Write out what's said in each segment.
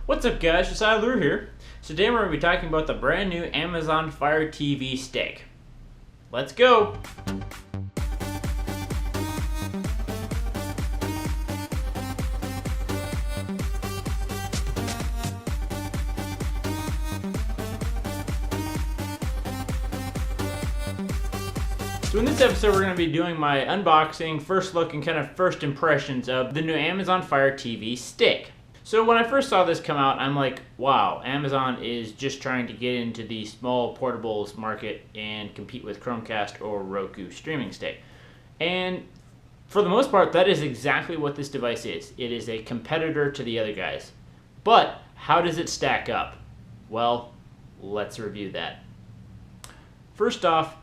What's up guys, Josiah LaRue here. So today we're going to be talking about the brand new Amazon Fire TV stick. Let's go! So in this episode we're going to be doing my unboxing, first look, and kind of first impressions of the new Amazon Fire TV stick. So when I first saw this come out, I'm like, wow, Amazon is just trying to get into the small portables market and compete with Chromecast or Roku streaming stick. And for the most part, that is exactly what this device is. It is a competitor to the other guys. But how does it stack up? Well, let's review that. First off,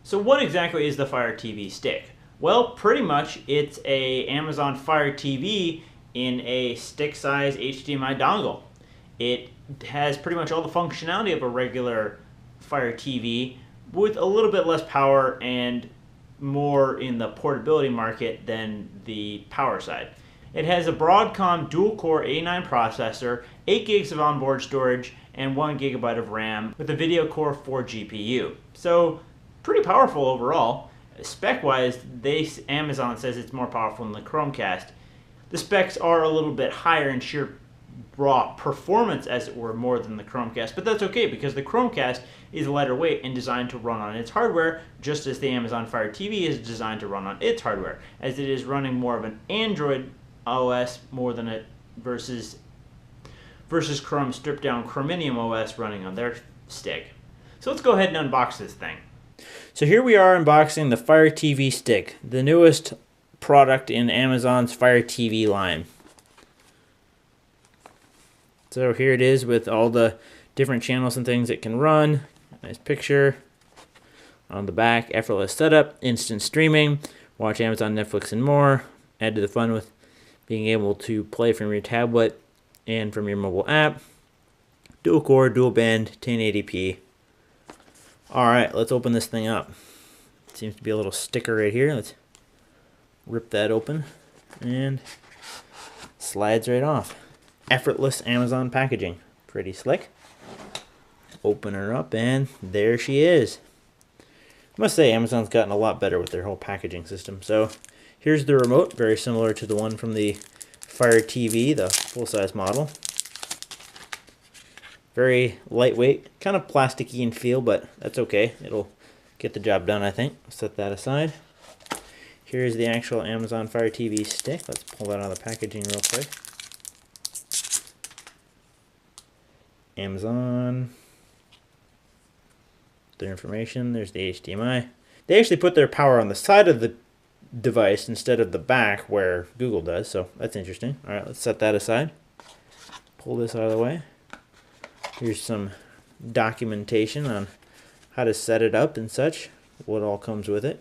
so what exactly is the Fire TV stick? Well, pretty much it's a Amazon Fire TV in a stick-size HDMI dongle. It has pretty much all the functionality of a regular Fire TV with a little bit less power and more in the portability market than the power side. It has a Broadcom dual-core A9 processor, 8 gigs of onboard storage, and 1 gigabyte of RAM with a Video Core 4 GPU. So pretty powerful overall. Spec-wise, Amazon says it's more powerful than the Chromecast. The specs are a little bit higher in sheer raw performance, as it were, more than the Chromecast, but that's okay because the Chromecast is lighter weight and designed to run on its hardware, just as the Amazon Fire TV is designed to run on its hardware, as it is running more of an Android OS more than it versus Chrome stripped down Chromium OS running on their stick. So let's go ahead and unbox this thing. So here we are unboxing the Fire TV stick, the newest product in Amazon's Fire TV line. So here it is with all the different channels and things it can run. Nice picture. On the back, effortless setup, instant streaming, watch Amazon, Netflix, and more. Add to the fun with being able to play from your tablet and from your mobile app. Dual core, dual band, 1080p. Alright, let's open this thing up. Seems to be a little sticker right here. Let's rip that open and slides right off. Effortless Amazon packaging. Pretty slick. Open her up and there she is. I must say Amazon's gotten a lot better with their whole packaging system. So here's the remote, very similar to the one from the Fire TV, the full-size model. Very lightweight, kind of plasticky in feel, but that's okay. It'll get the job done, I think. Set that aside. Here's the actual Amazon Fire TV stick. Let's pull that out of the packaging real quick. Amazon. Their information. There's the HDMI. They actually put their power on the side of the device instead of the back where Google does, so that's interesting. All right, let's set that aside. Pull this out of the way. Here's some documentation on how to set it up and such, what all comes with it.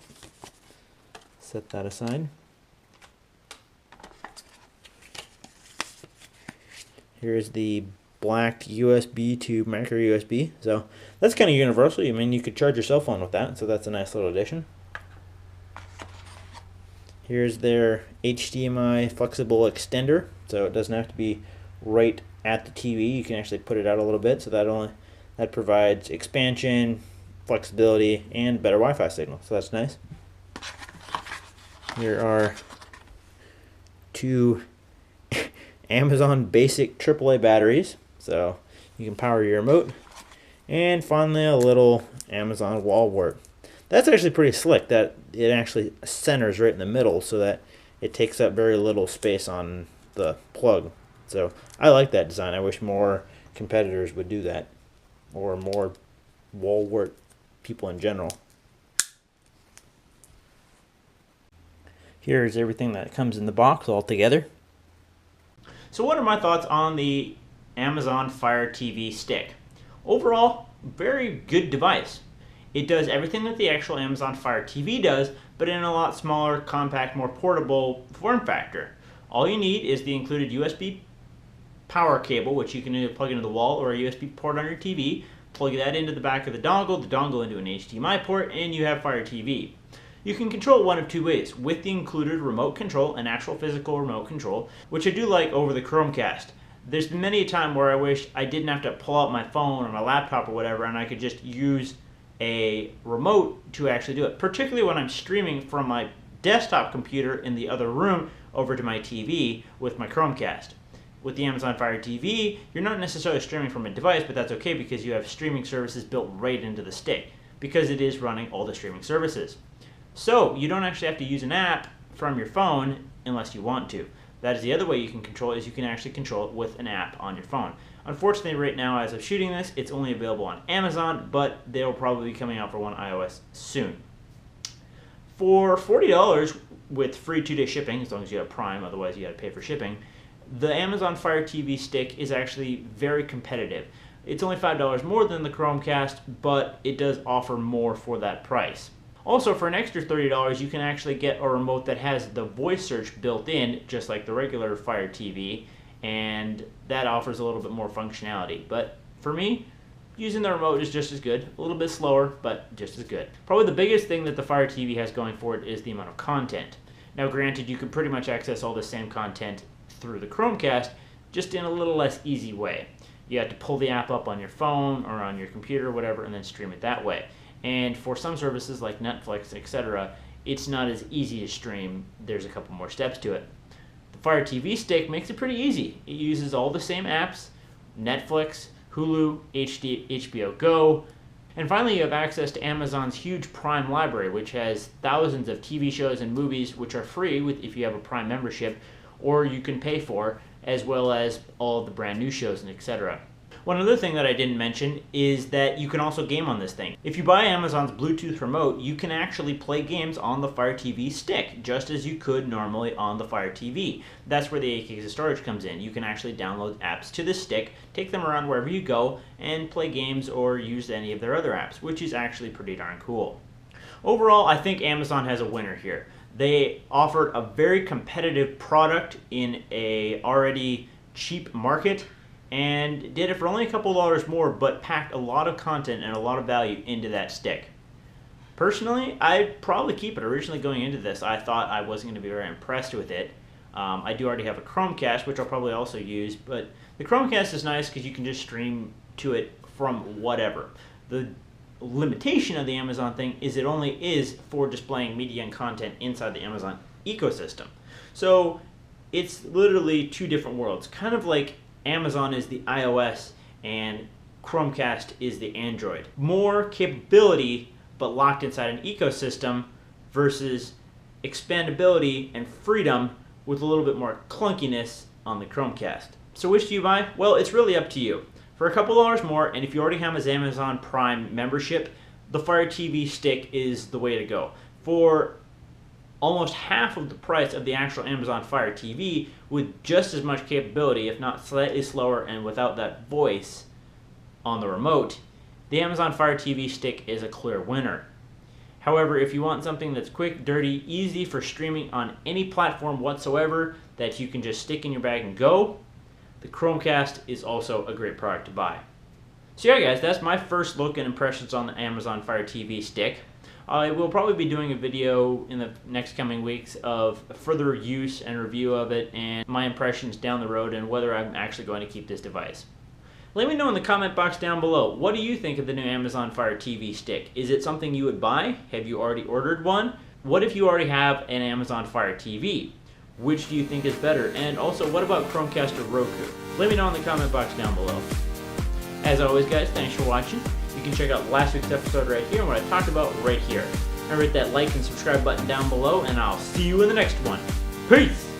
Set that aside. Here's the black USB to micro USB. So that's kind of universal. I mean, you could charge your cell phone with that, so that's a nice little addition. Here's their HDMI flexible extender, so it doesn't have to be right at the TV. You can actually put it out a little bit, so that provides expansion, flexibility, and better Wi-Fi signal. So that's nice. Here are two Amazon basic AAA batteries, so you can power your remote. And finally, a little Amazon wall wart. That's actually pretty slick that it actually centers right in the middle so that it takes up very little space on the plug. So I like that design. I wish more competitors would do that, or more wall wart people in general. Here's everything that comes in the box all together. So what are my thoughts on the Amazon Fire TV stick? Overall, very good device. It does everything that the actual Amazon Fire TV does, but in a lot smaller, compact, more portable form factor. All you need is the included USB power cable, which you can either plug into the wall or a USB port on your TV, plug that into the back of the dongle into an HDMI port, and you have Fire TV. You can control it one of two ways, with the included remote control, an actual physical remote control, which I do like over the Chromecast. There's been many a time where I wish I didn't have to pull out my phone or my laptop or whatever, and I could just use a remote to actually do it, particularly when I'm streaming from my desktop computer in the other room over to my TV with my Chromecast. With the Amazon Fire TV, you're not necessarily streaming from a device, but that's okay because you have streaming services built right into the stick, because it is running all the streaming services. So you don't actually have to use an app from your phone unless you want to. That is the other way you can control it, is you can actually control it with an app on your phone. Unfortunately, right now, as of shooting this, it's only available on Amazon, but they'll probably be coming out for One iOS soon. For $40 with free 2-day shipping, as long as you have Prime, otherwise you got to pay for shipping, the Amazon Fire TV stick is actually very competitive. It's only $5 more than the Chromecast, but it does offer more for that price. Also, for an extra $30, you can actually get a remote that has the voice search built in, just like the regular Fire TV, and that offers a little bit more functionality. But for me, using the remote is just as good. A little bit slower, but just as good. Probably the biggest thing that the Fire TV has going for it is the amount of content. Now, granted, you can pretty much access all the same content through the Chromecast, just in a little less easy way. You have to pull the app up on your phone or on your computer or whatever, and then stream it that way. And for some services like Netflix, etc., it's not as easy to stream. There's a couple more steps to it. The Fire TV stick makes it pretty easy. It uses all the same apps: Netflix, Hulu, HBO Go, and finally you have access to Amazon's huge Prime library, which has thousands of TV shows and movies which are free if you have a Prime membership, or you can pay for, as well as all the brand new shows and etc. One other thing that I didn't mention is that you can also game on this thing. If you buy Amazon's Bluetooth remote, you can actually play games on the Fire TV stick, just as you could normally on the Fire TV. That's where the 8 gigs of storage comes in. You can actually download apps to the stick, take them around wherever you go, and play games or use any of their other apps, which is actually pretty darn cool. Overall, I think Amazon has a winner here. They offered a very competitive product in a already cheap market, and did it for only a couple dollars more, but packed a lot of content and a lot of value into that stick. Personally, I'd probably keep it. Originally going into this, I thought I wasn't going to be very impressed with it. I do already have a Chromecast, which I'll probably also use, but the Chromecast is nice because you can just stream to it from whatever. The limitation of the Amazon thing is it only is for displaying media and content inside the Amazon ecosystem. So it's literally two different worlds, kind of like Amazon is the iOS and Chromecast is the Android. More capability, but locked inside an ecosystem, versus expandability and freedom with a little bit more clunkiness on the Chromecast. So which do you buy? Well, it's really up to you. For a couple dollars more, and if you already have an Amazon Prime membership, the Fire TV stick is the way to go. For almost half of the price of the actual Amazon Fire TV, with just as much capability, if not slightly slower and without that voice on the remote, the Amazon Fire TV stick is a clear winner. However, if you want something that's quick, dirty, easy for streaming on any platform whatsoever that you can just stick in your bag and go, the Chromecast is also a great product to buy. So yeah guys, that's my first look and impressions on the Amazon Fire TV stick. I will probably be doing a video in the next coming weeks of further use and review of it and my impressions down the road and whether I'm actually going to keep this device. Let me know in the comment box down below, what do you think of the new Amazon Fire TV stick? Is it something you would buy? Have you already ordered one? What if you already have an Amazon Fire TV? Which do you think is better? And also, what about Chromecast or Roku? Let me know in the comment box down below. As always guys, thanks for watching. You can check out last week's episode right here and what I talked about right here. Remember, hit that like and subscribe button down below, and I'll see you in the next one. Peace!